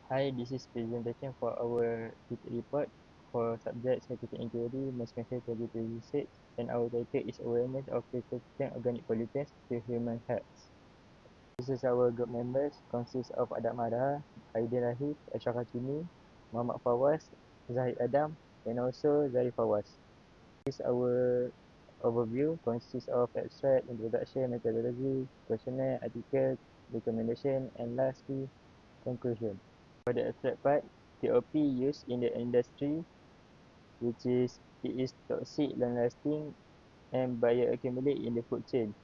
Hi, this is presentation for our TT report for subject scientific inquiry Mass 2026, and our title is awareness of persistent organic pollutants to human health. This is our group members consists of Adam Mara, Aidil Rahif, Ashraf Hakimi, Muhammad Fawaz, Zahid Adam, and also Zarif Fawaz. This is our overview consists of abstract, introduction, methodology, questionnaire, article, recommendation, and lastly, conclusion. For the abstract part, POP used in the industry, which is it is toxic, long-lasting, and bioaccumulate in the food chain.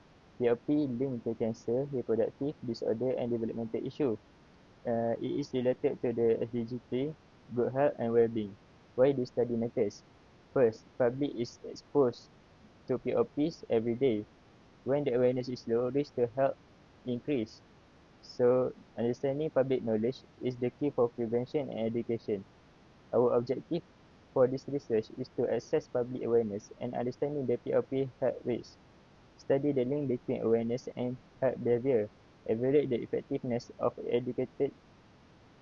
POP linked to cancer, reproductive disorder, and developmental issue. It is related to the SDG 3, good health and well-being. Why this study matters? First, public is exposed to POPs every day. When the awareness is low, risk to health increase. So, understanding public knowledge is the key for prevention and education. Our objective for this research is to assess public awareness and understanding the POP health risks, study the link between awareness and health behavior, evaluate the effectiveness of educated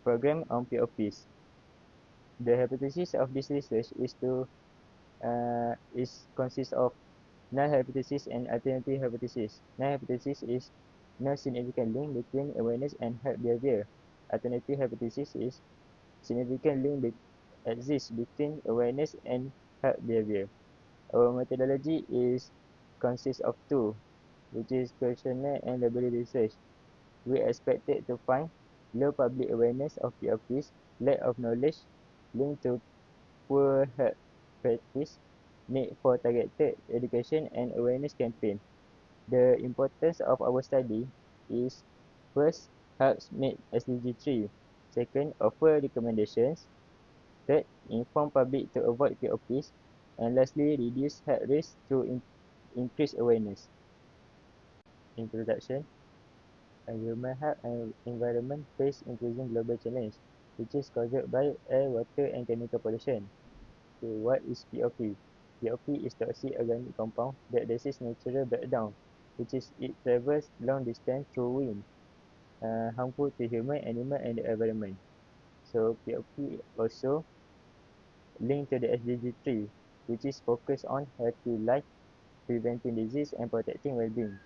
program on POPs. The hypothesis of this research consists of null hypothesis and alternative hypothesis. Null hypothesis is no significant link between awareness and health behavior. Alternative hypothesis is significant link exists between awareness and health behavior. Our methodology consists of two, which is questionnaire and laboratory research. We expected to find low public awareness of POPs, lack of knowledge linked to poor health practice, need for targeted education and awareness campaign. The importance of our study is first, helps meet SDG 3. Second, offer recommendations. Third, inform public to avoid POPs. And lastly, reduce health risk through increased awareness. Introduction. Human health and environment face increasing global challenge, which is caused by air, water, and chemical pollution. So, what is POP? POP is toxic organic compound that resists natural breakdown, which is it travels long distance through wind, harmful to human, animal, and the environment. So, POP also linked to the SDG 3, which is focused on healthy life, preventing disease, and protecting well-being.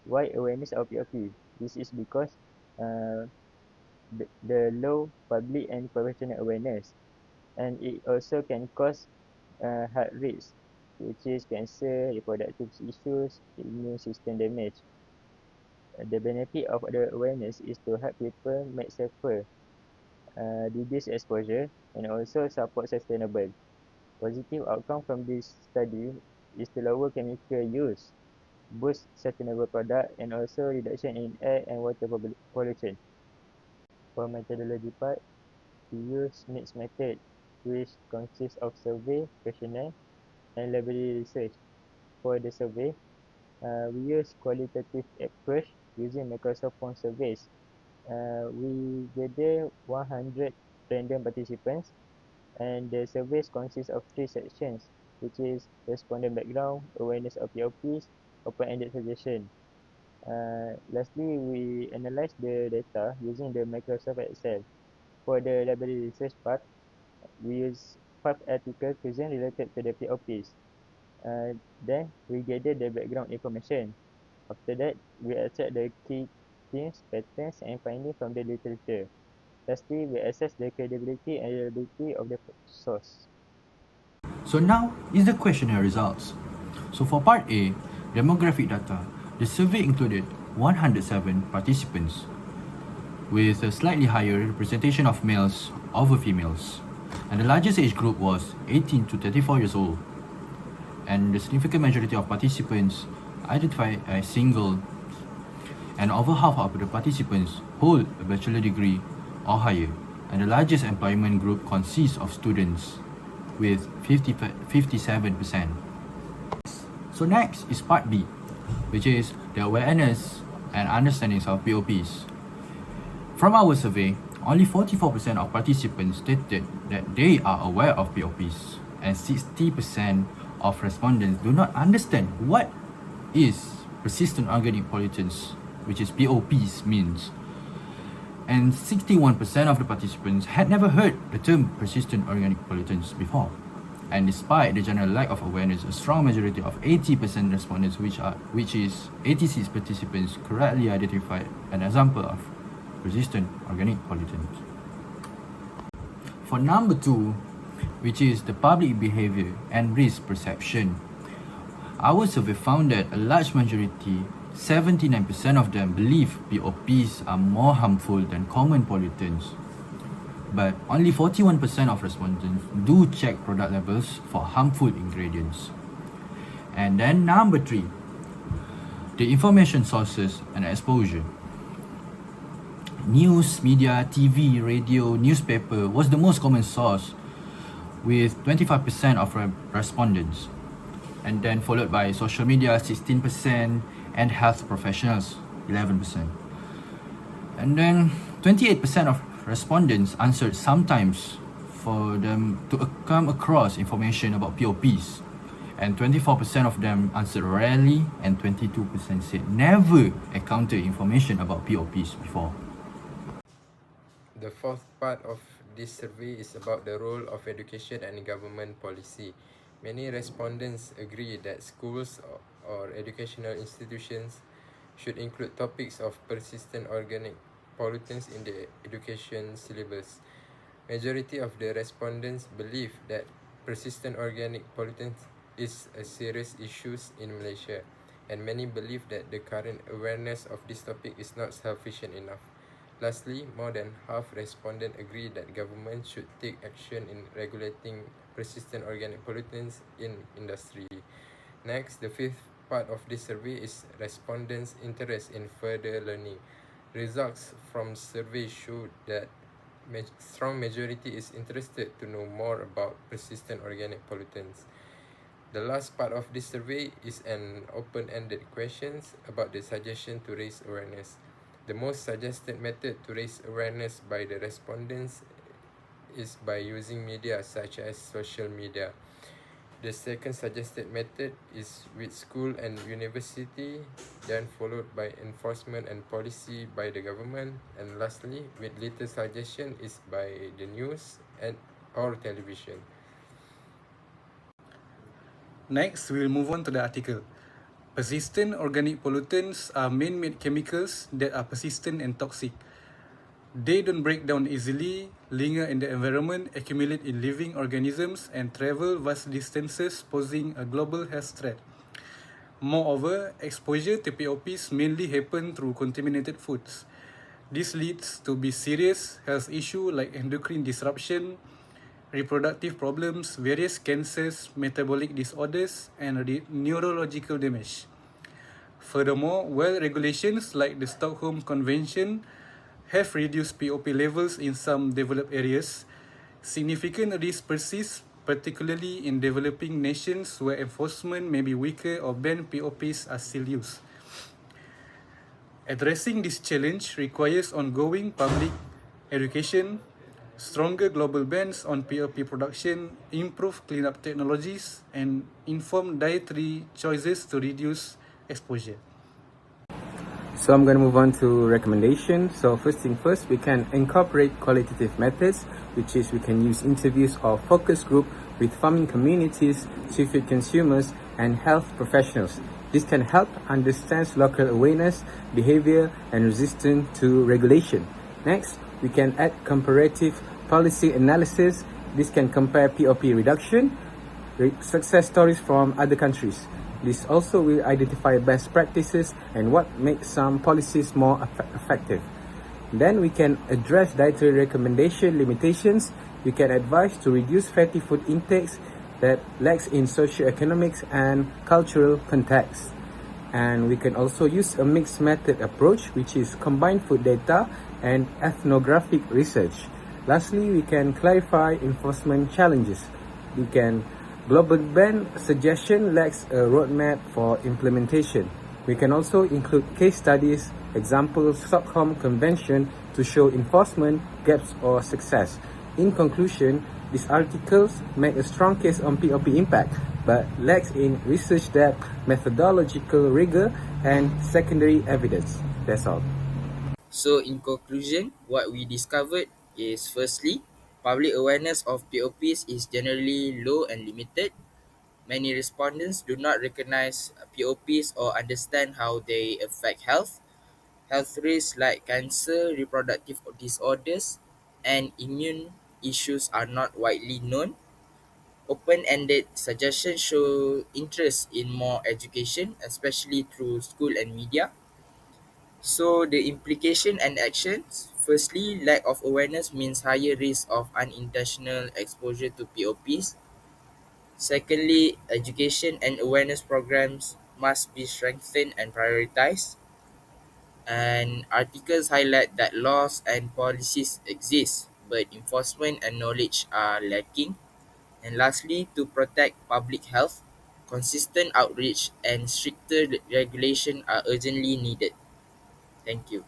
Why awareness of POP? This is because the low public and professional awareness, and it also can cause heart risks, which is cancer, reproductive issues, immune system damage. The benefit of the awareness is to help people make safer, reduce exposure, and also support sustainable. Positive outcome from this study is to lower chemical use, boost sustainable product, and also reduction in air and water pollution. For methodology part, we use mixed method, which consists of survey, questionnaire, and laboratory research. For the survey, we use qualitative approach using Microsoft Form surveys. We gather 100 random participants, and the surveys consist of 3 sections, which is respondent background, awareness of POPs, open-ended suggestion. Lastly, we analyze the data using the Microsoft Excel. For the laboratory research part, we use 5 article questions related to the POPs. Then we gather the background information. After that, we extract the key themes, patterns, and findings from the literature. Lastly, we assess the credibility and reliability of the source. So now is the questionnaire results. So for part A, demographic data, the survey included 107 participants with a slightly higher representation of males over females. And the largest age group was 18 to 34 years old. And the significant majority of participants identify as single, and over half of the participants hold a bachelor degree or higher. And the largest employment group consists of students with 57%. So next is part B, which is the awareness and understandings of POPs. From our survey, only 44% of participants stated that they are aware of POPs, and 60% of respondents do not understand what is persistent organic pollutants, which is POPs, means. and 61% of the participants had never heard the term persistent organic pollutants before. And despite the general lack of awareness, a strong majority of 80% respondents, which is 86 participants, correctly identified an example of persistent organic pollutants. For number 2, which is the public behavior and risk perception, our survey found that a large majority, 79% of them, believe POPs are more harmful than common pollutants. But only 41% of respondents do check product labels for harmful ingredients. And then number 3, the information sources and exposure. News, media, TV, radio, newspaper was the most common source with 25% of respondents. And then followed by social media, 16%, and health professionals, 11%. And then 28% of respondents answered sometimes for them to come across information about POPs, and 24% of them answered rarely, and 22% said never encountered information about POPs before. The fourth part of this survey is about the role of education and government policy. Many respondents agree that schools or educational institutions should include topics of persistent organic pollutants in the education syllabus. Majority of the respondents believe that persistent organic pollutants is a serious issue in Malaysia, and many believe that the current awareness of this topic is not sufficient enough. Lastly, more than half respondents agree that government should take action in regulating persistent organic pollutants in industry. Next, the fifth part of this survey is respondents' interest in further learning. Results from survey show that strong majority is interested to know more about persistent organic pollutants. The last part of this survey is an open-ended questions about the suggestion to raise awareness. The most suggested method to raise awareness by the respondents is by using media such as social media. The second suggested method is with school and university, then followed by enforcement and policy by the government, and lastly, with little suggestion, is by the news and or television. Next, we'll move on to the article. Persistent organic pollutants are man-made chemicals that are persistent and toxic. They don't break down easily, linger in the environment, accumulate in living organisms, and travel vast distances, posing a global health threat. Moreover, exposure to POPs mainly happen through contaminated foods. This leads to be serious health issues like endocrine disruption, reproductive problems, various cancers, metabolic disorders, and neurological damage. Furthermore, while regulations like the Stockholm Convention have reduced POP levels in some developed areas, significant risks persist, particularly in developing nations where enforcement may be weaker or banned POPs are still used. Addressing this challenge requires ongoing public education, stronger global bans on POP production, improved cleanup technologies, and informed dietary choices to reduce exposure. So I'm going to move on to recommendations. So first thing first, we can incorporate qualitative methods, which is we can use interviews or focus group with farming communities, seafood consumers, and health professionals. This can help understand local awareness, behavior, and resistance to regulation. Next, we can add comparative policy analysis. This can compare POP reduction, success stories from other countries. This also will identify best practices and what makes some policies more effective. Then we can address dietary recommendation limitations. We can advise to reduce fatty food intakes that lacks in socioeconomics and cultural context. And we can also use a mixed method approach, which is combined food data and ethnographic research. Lastly, we can clarify enforcement challenges. We can global ban suggestion lacks a roadmap for implementation. We can also include case studies, examples, Stockholm Convention to show enforcement gaps or success. In conclusion, these articles make a strong case on POP impact, but lacks in research depth, methodological rigor, and secondary evidence. That's all. So in conclusion, what we discovered is firstly, public awareness of POPs is generally low and limited. Many respondents do not recognize POPs or understand how they affect health. Health risks like cancer, reproductive disorders, and immune issues are not widely known. Open-ended suggestions show interest in more education, especially through school and media. So the implication and actions. Firstly, lack of awareness means higher risk of unintentional exposure to POPs. Secondly, education and awareness programs must be strengthened and prioritized. And articles highlight that laws and policies exist, but enforcement and knowledge are lacking. And lastly, to protect public health, consistent outreach and stricter regulation are urgently needed. Thank you.